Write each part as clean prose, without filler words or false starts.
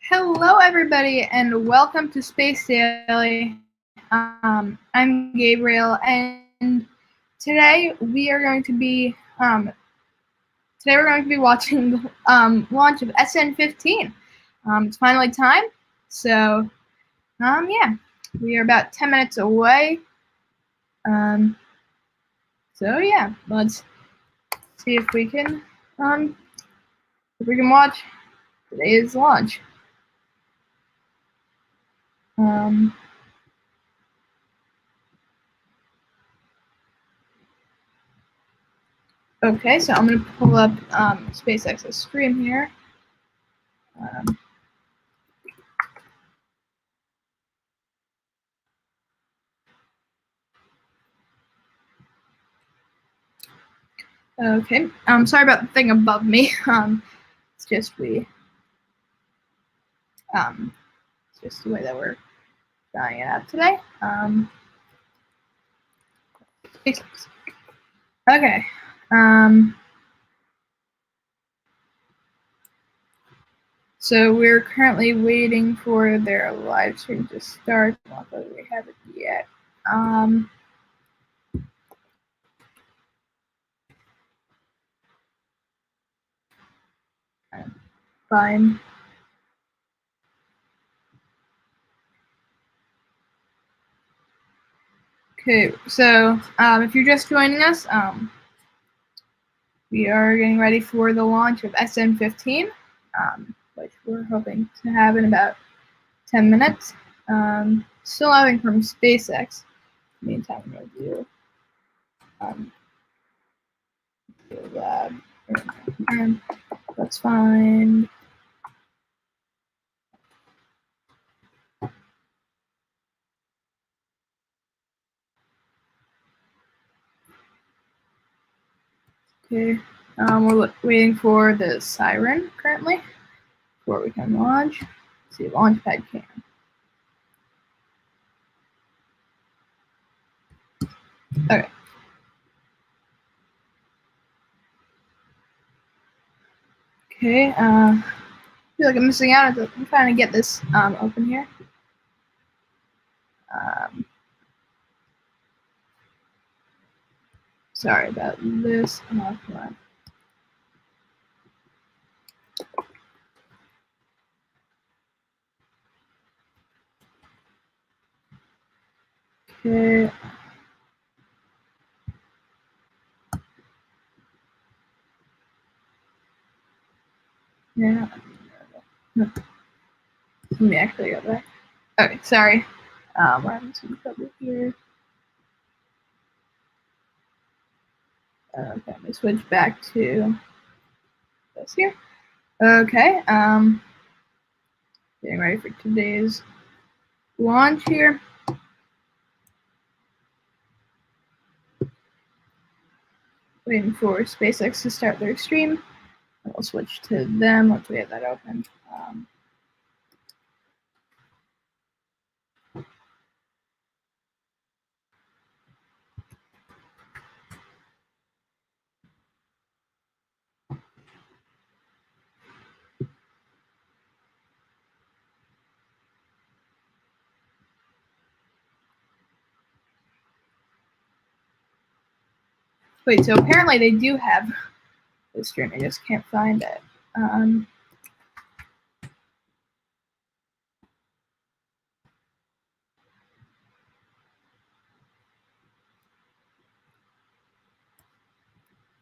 Hello, everybody, and welcome to Space Daily. I'm Gabriel, and today we are going to be watching the launch of SN15. It's finally time, so yeah, we are about 10 minutes away. So yeah, let's see if we can watch today's launch. Okay, so I'm going to pull up SpaceX's screen here. Okay, sorry about the thing above me. It's just it's just the way that we're trying it out today. Okay. So we're currently waiting for their live stream to start, although we haven't yet. Fine. Okay, so if you're just joining us, we are getting ready for the launch of SN15, which we're hoping to have in about 10 minutes. Still having from SpaceX. Meantime, review. Lab. Let's find. Okay. We're waiting for the siren currently before we can launch. Let's see if Launchpad can. Okay. Okay. I feel like I'm missing out. I'm trying to get this open here. Sorry about this. Come on. Okay. Yeah. Let me actually go back. Okay, sorry. We're having some trouble here. Okay, let me switch back to this here. Okay, getting ready for today's launch here. Waiting for SpaceX to start their stream. We'll switch to them once we have that open. Wait, so apparently they do have this stream. I just can't find it. Let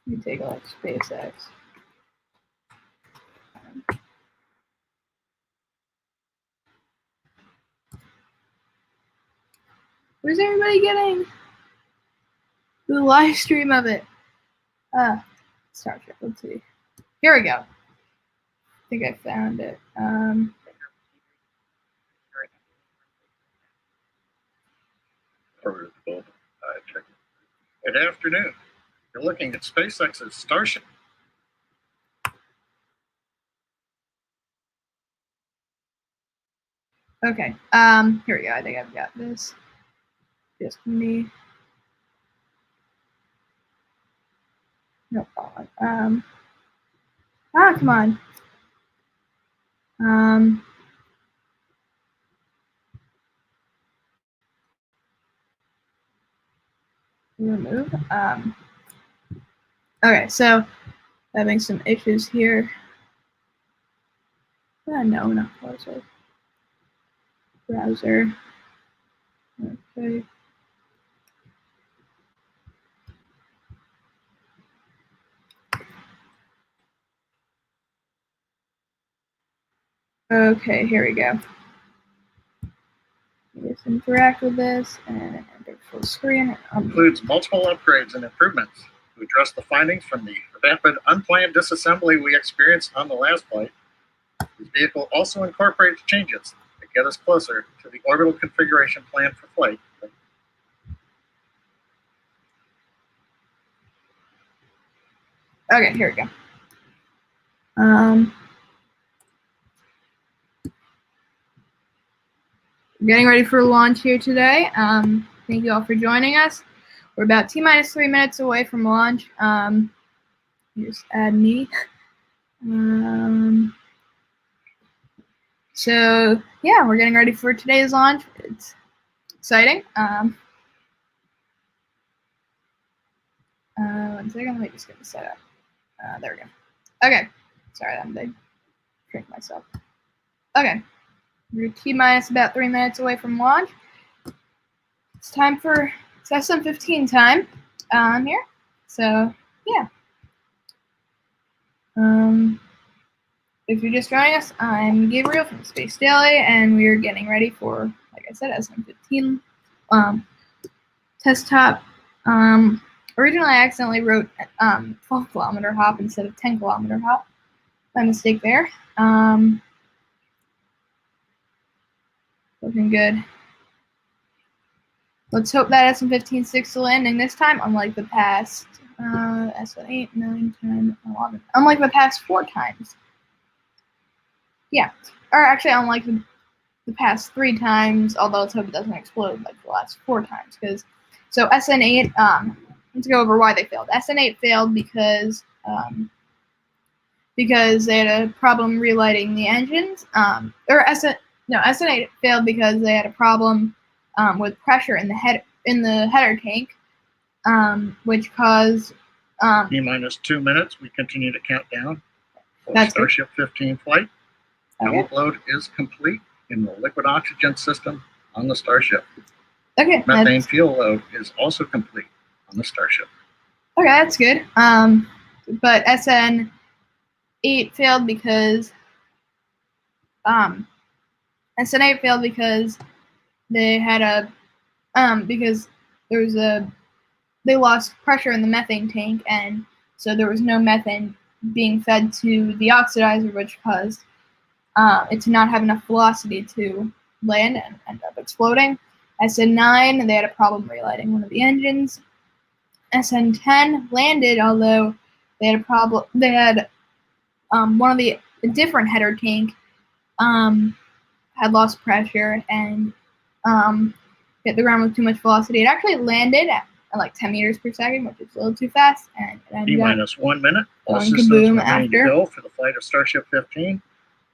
me take a look at SpaceX. Where's everybody getting the live stream of it? Star Trek. Let's see. Here we go. I think I found it. Good afternoon. You're looking at SpaceX's Starship. Okay. Here we go. I think I've got this. Just me. No problem. Come on. Remove. Okay, so having some issues here. No, not browser. Browser. Okay. Okay, here we go. Just interact with this and enter full screen. Includes multiple upgrades and improvements to address the findings from the rapid unplanned disassembly we experienced on the last flight. This vehicle also incorporates changes that get us closer to the orbital configuration planned for flight. Okay, here we go. Getting ready for launch here today. Thank you all for joining us. We're about T-minus 3 minutes away from launch. Just add me. So yeah, we're getting ready for today's launch. It's exciting. One second, let me just get this set up. There we go. Okay, sorry, I'm big. Drink myself. Okay, we're T-minus about 3 minutes away from launch. It's time for SN15 time here. So yeah. If you're just joining us, I'm Gabriel from Space Daily, and we're getting ready for, like I said, SN15 test hop. Originally, I accidentally wrote 12-kilometer hop instead of 10-kilometer hop. My mistake there. Looking good. Let's hope that SN15 sticks to landing this time, unlike the past SN8, 9, 10, 11. Unlike the past 4 times. Yeah. Or actually, unlike the past 3 times, although let's hope it doesn't explode like the last 4 times. So SN8, let's go over why they failed. SN8 failed because they had a problem relighting the engines. SN8 failed because they had a problem with pressure in the header tank, which caused T-minus 2 minutes. We continue to count down for Starship 15 flight. Okay. Load is complete in the liquid oxygen system on the Starship. Okay. Methane fuel load is also complete on the Starship. Okay, that's good. But SN8 failed because SN8 failed because they had because they lost pressure in the methane tank, and so there was no methane being fed to the oxidizer, which caused it to not have enough velocity to land and end up exploding. SN9, they had a problem relighting one of the engines. SN10 landed, although they had a problem. They had one of a different header tank had lost pressure and hit the ground with too much velocity. It actually landed at like 10 meters per second, which is a little too fast, and it ended T-minus 1 minute. All systems remain go for the flight of Starship 15.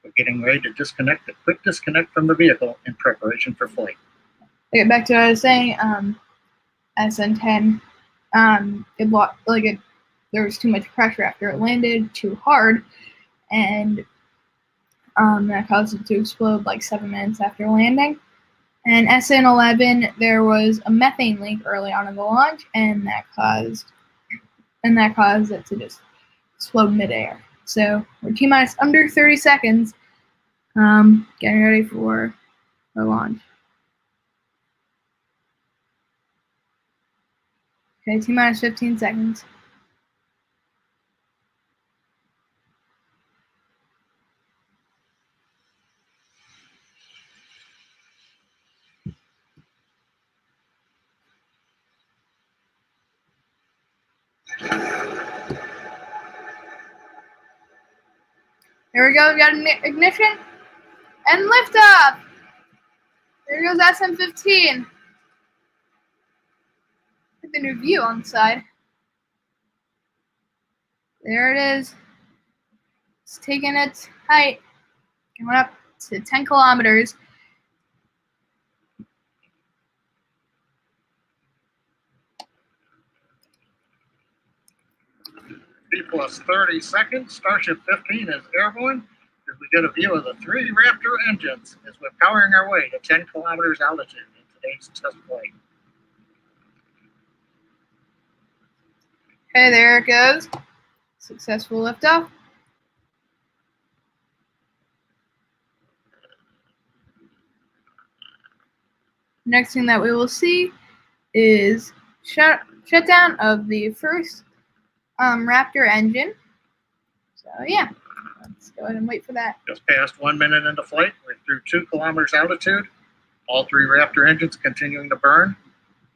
We're getting ready to disconnect. A quick disconnect from the vehicle in preparation for flight. Okay, back to what I was saying. SN10, there was too much pressure after it landed too hard, and that caused it to explode like 7 minutes after landing. And SN11, there was a methane leak early on in the launch, and that caused it to just explode midair. So we're T-minus under 30 seconds, getting ready for our launch. Okay, T-minus 15 seconds. Here we go, we got ignition and liftoff. There goes SN15. Look at the new view on the side. There it is. It's taking its height. Going up to 10 kilometers. T plus 30 seconds. Starship 15 is airborne as we get a view of the 3 Raptor engines as we're powering our way to 10 kilometers altitude in today's test flight. Okay, there it goes. Successful liftoff. Next thing that we will see is shutdown of the first Raptor engine. So yeah, let's go ahead and wait for that. Just past 1 minute into flight, we're through 2 kilometers altitude. All 3 Raptor engines continuing to burn.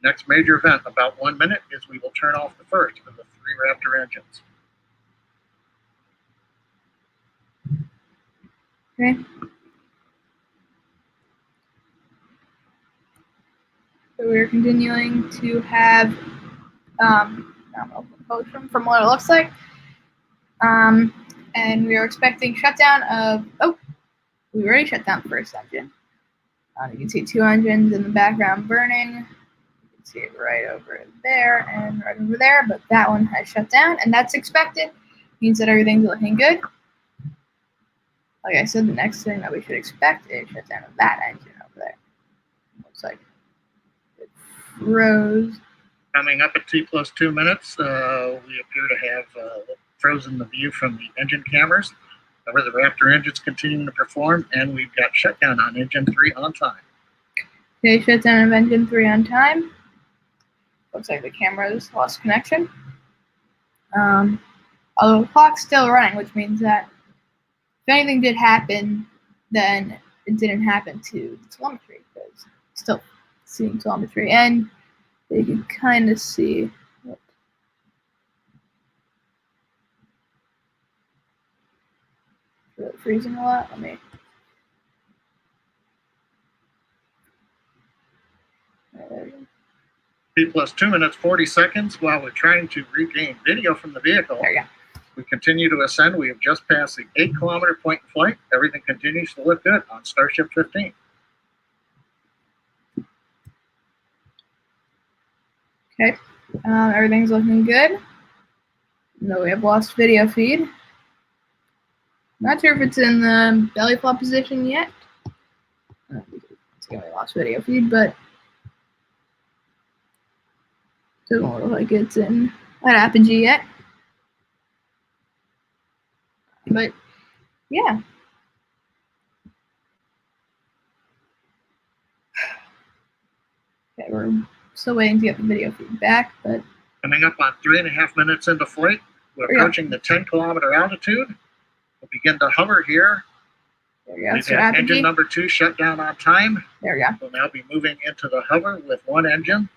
Next major event, about 1 minute, is we will turn off the first of the 3 Raptor engines. Okay. So we're continuing to have motion from what it looks like. And we are expecting shutdown of, we already shut down the first engine. You can see 2 engines in the background burning. You can see it right over there and right over there, but that one has shut down, and that's expected. Means that everything's looking good. Like I said, the next thing that we should expect is shutdown of that engine over there. Looks like it froze. Coming up at T plus 2 minutes, we appear to have frozen the view from the engine cameras. However, the Raptor engine's continuing to perform, and we've got shutdown on engine 3 on time. Okay, shutdown of engine 3 on time. Looks like the camera's lost connection. Although the clock's still running, which means that if anything did happen, then it didn't happen to the telemetry, because it's still seeing telemetry. And you can kind of see what really freezing a lot. Let me. There we go. T plus 2 minutes, 40 seconds. While we're trying to regain video from the vehicle, There we go. we continue to ascend. We have just passed the 8-kilometer point in flight. Everything continues to look good on Starship 15. Okay, everything's looking good. No, we have lost video feed. Not sure if it's in the belly flop position yet. It's gonna be lost video feed, but doesn't look like it's in that apogee yet. But yeah. Okay, we're still waiting to get the video feed back, but Coming up on 3.5 minutes into flight, we're approaching the 10-kilometer altitude. We'll begin to hover here. there we go. We've So had apogee. engine number 2 shut down on time. There we go. We'll now be moving into the hover with 1 engine.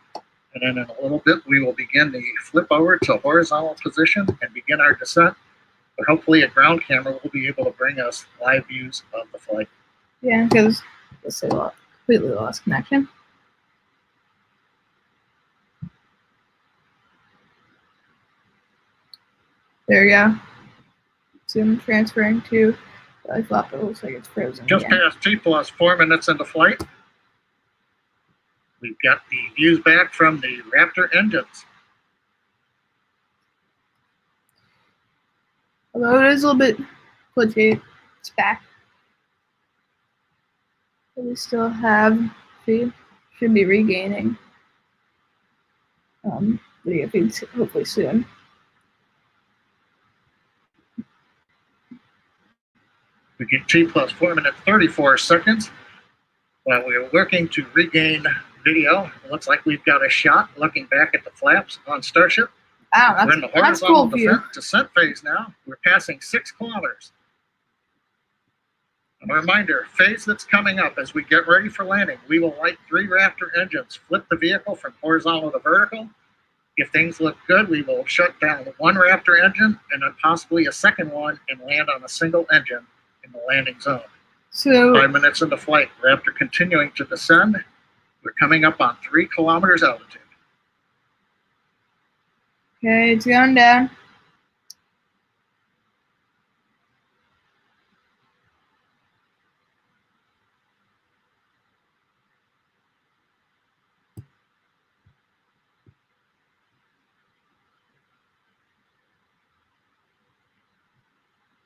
And then in a little bit, we will begin the flip over to horizontal position and begin our descent. But hopefully a ground camera will be able to bring us live views of the flight. Yeah, because this is completely lost connection. There we go. Zoom transferring to belly flop. It looks like it's frozen Just again. past T plus 4 minutes into flight, we've got the views back from the Raptor engines. Although it is a little bit glitchy, it's back. But we still have feed. Should be regaining video feeds hopefully soon. We get T plus 4 minutes, 34 seconds. While we're working to regain video, it looks like we've got a shot looking back at the flaps on Starship. Wow, We're in the that's cool horizontal view. descent phase now. We're passing 6 kilometers. A reminder, phase that's coming up as we get ready for landing, we will light 3 Raptor engines, flip the vehicle from horizontal to vertical. If things look good, we will shut down 1 Raptor engine and then possibly a second one and land on a single engine in the landing zone. So 5 minutes into flight, Raptor continuing to descend. We're coming up on 3 kilometers altitude. okay, it's going down.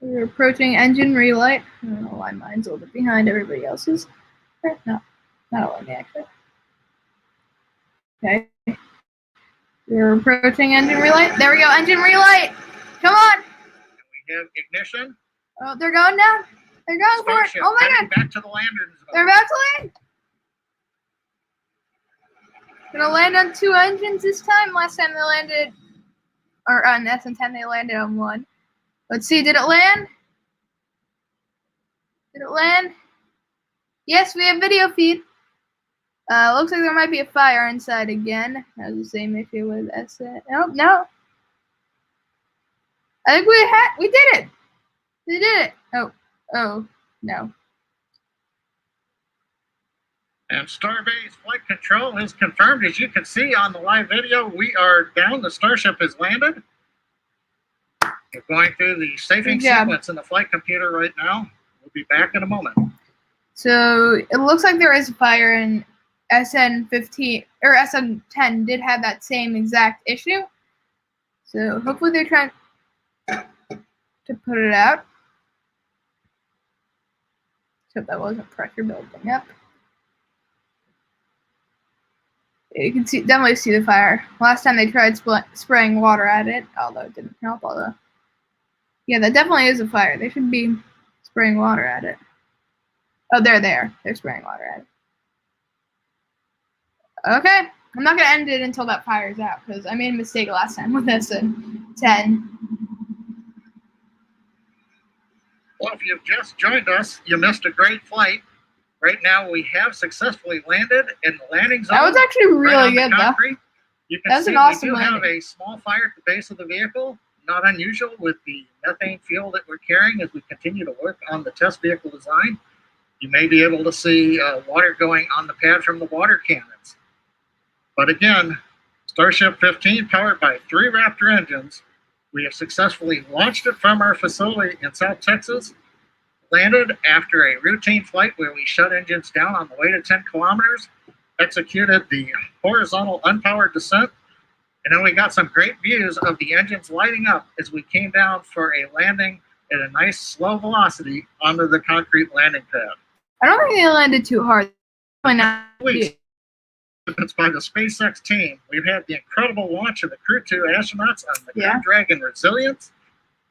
We're approaching engine relight. I don't know why mine's a little bit behind everybody else's. No, not all of me actually. Okay. We're approaching engine relight. There we go, engine relight. Come on. We have ignition. Oh, they're going down. They're going for it. Oh my God. Back to the landers. They're about to land. Gonna land on 2 engines this time. Last time they landed, or on SN10 they landed on 1. Let's see, did it land? Did it land? Yes, we have video feed. Looks like there might be a fire inside again. That was the same issue with SN. No. I think we did it. We did it. Oh, no. And Starbase Flight Control has confirmed, as you can see on the live video, we are down. The Starship has landed. We're going through the safing sequence in the flight computer right now. We'll be back in a moment. So it looks like there is a fire in SN15, or SN10 did have that same exact issue. So hopefully they're trying to put it out. Hope that wasn't pressure building up. You can definitely see the fire. Last time they tried spraying water at it, although it didn't help. Yeah, that definitely is a fire. They should be spraying water at it. Oh, they're there. They're spraying water at it. Okay, I'm not gonna end it until that fire's out because I made a mistake last time with SN10. Well, if you've just joined us, you missed a great flight. Right now, we have successfully landed in the landing zone. That was actually really good, though. You can see we do have a small fire at the base of the vehicle. Not unusual with the methane fuel that we're carrying as we continue to work on the test vehicle design. You may be able to see water going on the pad from the water cannons. But again, Starship 15, powered by 3 Raptor engines, we have successfully launched it from our facility in South Texas, landed after a routine flight where we shut engines down on the way to 10 kilometers, executed the horizontal unpowered descent, and then we got some great views of the engines lighting up as we came down for a landing at a nice slow velocity onto the concrete landing pad. I don't think they landed too hard. It's by the SpaceX team. We've had the incredible launch of the Crew 2 astronauts on the Crew Dragon Resilience.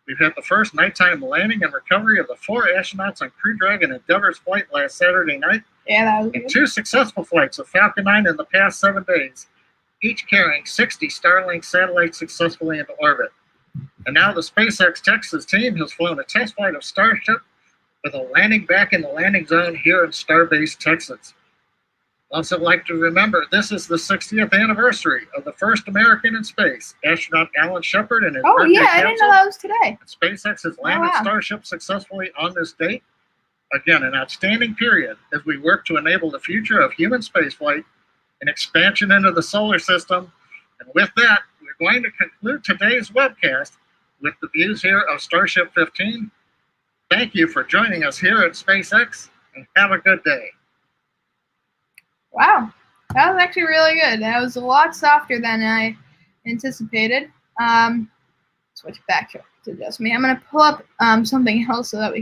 We've had the first nighttime landing and recovery of the 4 astronauts on Crew Dragon Endeavor's flight last Saturday night. Yeah, that was good. And 2 successful flights of Falcon 9 in the past 7 days, each carrying 60 Starlink satellites successfully into orbit. And now the SpaceX Texas team has flown a test flight of Starship with a landing back in the landing zone here in Starbase, Texas. Also like to remember, this is the 60th anniversary of the first American in space, astronaut Alan Shepard and his birthday capsule. I didn't know that was today. SpaceX has landed Starship successfully on this date. Again, an outstanding period as we work to enable the future of human spaceflight and expansion into the solar system. And with that, we're going to conclude today's webcast with the views here of Starship 15. Thank you for joining us here at SpaceX, and have a good day. Wow, that was actually really good. That was a lot softer than I anticipated. Switch back to just me. I'm gonna pull up something else so that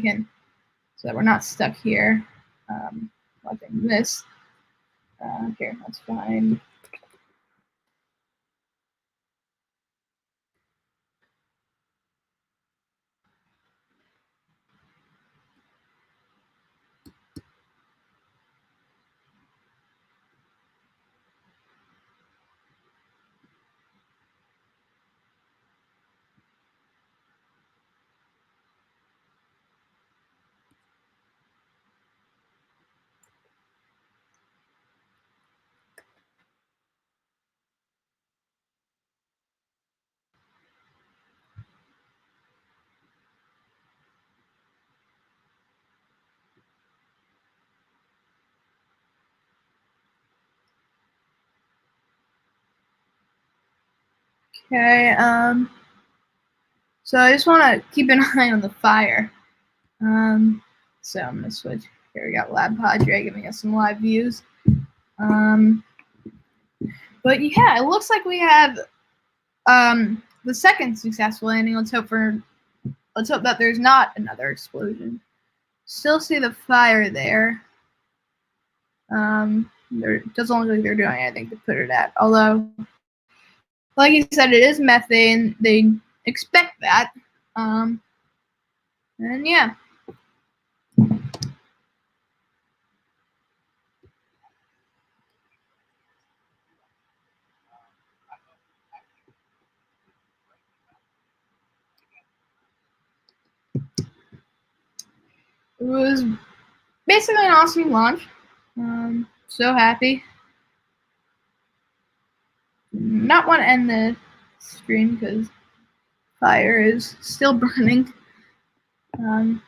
we're not stuck here watching this. Here, that's fine. Okay, so I just want to keep an eye on the fire. So I'm going to switch. Here we got Lab Padre giving us some live views. But yeah, it looks like we have the second successful landing. Let's hope for let's hope that there's not another explosion. Still see the fire there. It doesn't look like they're doing anything to put it out. Although, like you said, it is methane. They expect that. And yeah. It was basically an awesome launch. So happy. Not want to end the stream because fire is still burning. I want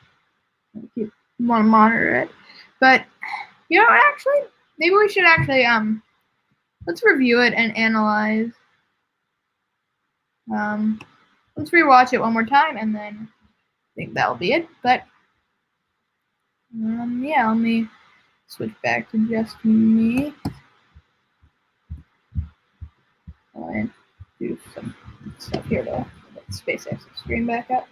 to monitor it, but you know, actually, maybe we should actually let's review it and analyze. Let's rewatch it one more time, and then I think that'll be it. But yeah, let me switch back to just me. And do some stuff here to get SpaceX stream back up.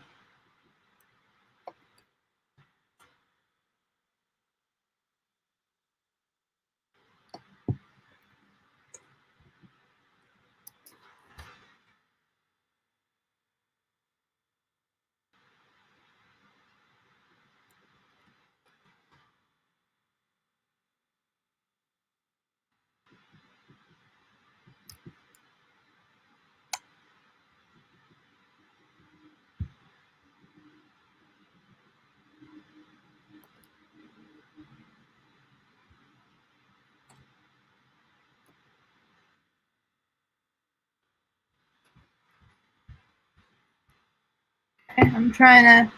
Okay, I'm trying to.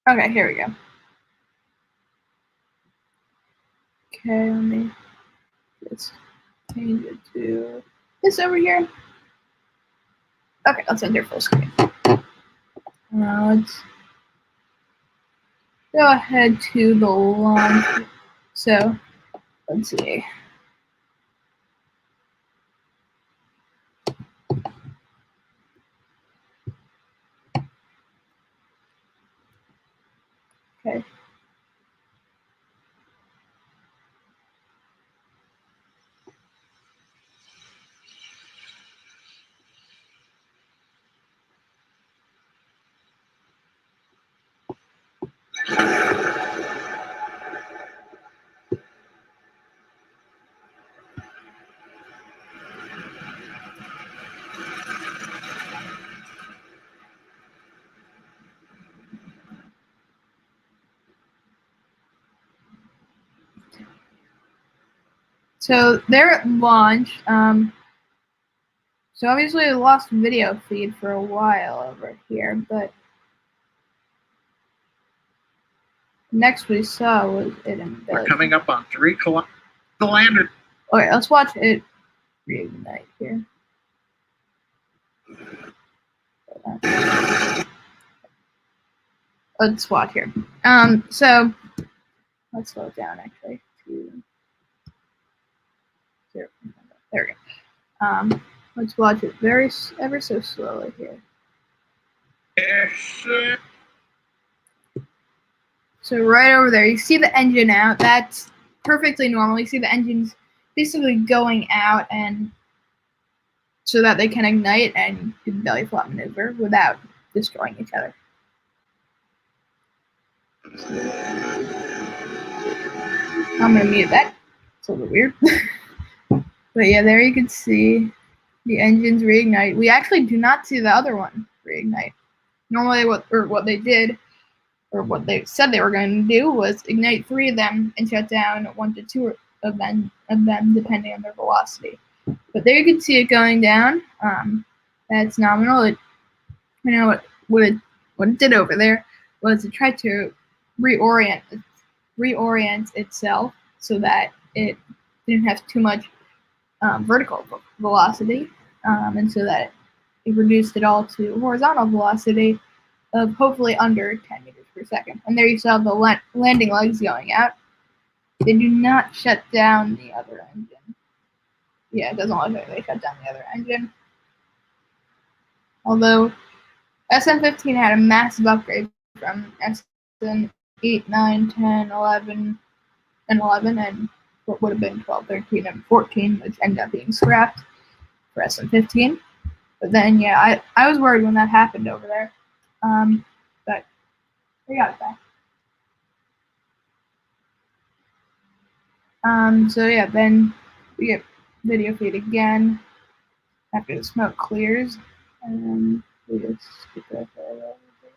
Okay, here we go. Okay, let me just change it to this over here. Okay, let's enter full screen. Let's go ahead to the launch. So, let's see. Okay. So they're at launch. So obviously we lost video feed for a while over here, but next we saw was it in Belgium. We're coming up on 3 kilometers. The lander. Okay, let's watch it reignite here. Let's watch here. So let's slow it down actually to 0. There we go. Let's watch it ever so slowly here. So right over there, you see the engine out. That's perfectly normal. You see the engines basically going out, and so that they can ignite and do the belly flop maneuver without destroying each other. I'm gonna mute that. It's a little weird. But yeah, there you can see the engines reignite. We actually do not see the other one reignite. Normally what they did, or what they said they were going to do, was ignite 3 of them and shut down 1 to 2 of them depending on their velocity. But there you can see it going down. That's nominal. It, you know what it did over there was it tried to reorient itself so that it didn't have too much vertical velocity, and so that it reduced it all to horizontal velocity of hopefully under 10 meters per second. And there you saw the landing legs going out. They do not shut down the other engine. Yeah, it doesn't look like they shut down the other engine. Although SN15 had a massive upgrade from SN8, 9, 10, 11, and 11, and what would have been 12, 13, and 14, which ended up being scrapped for SN15. But then, yeah, I was worried when that happened over there. But we got it back. So yeah, then we get video feed again after the smoke clears, and we just skip that for a little bit.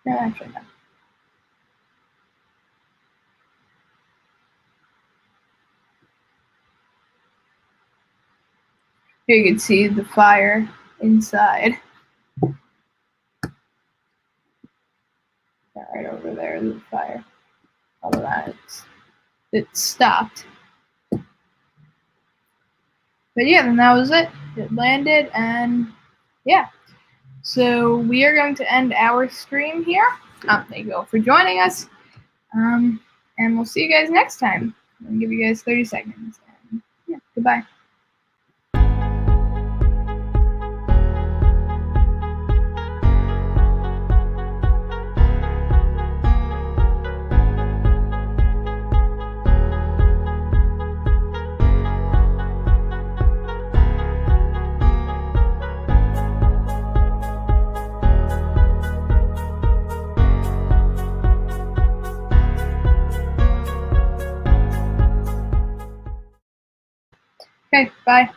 No, actually no. Here you can see the fire inside. Yeah, right over there is the fire. Although it stopped. But yeah, then that was it. It landed, and yeah. So we are going to end our stream here. Thank you all for joining us. And we'll see you guys next time. I'll give you guys 30 seconds. And yeah, goodbye. Okay, bye.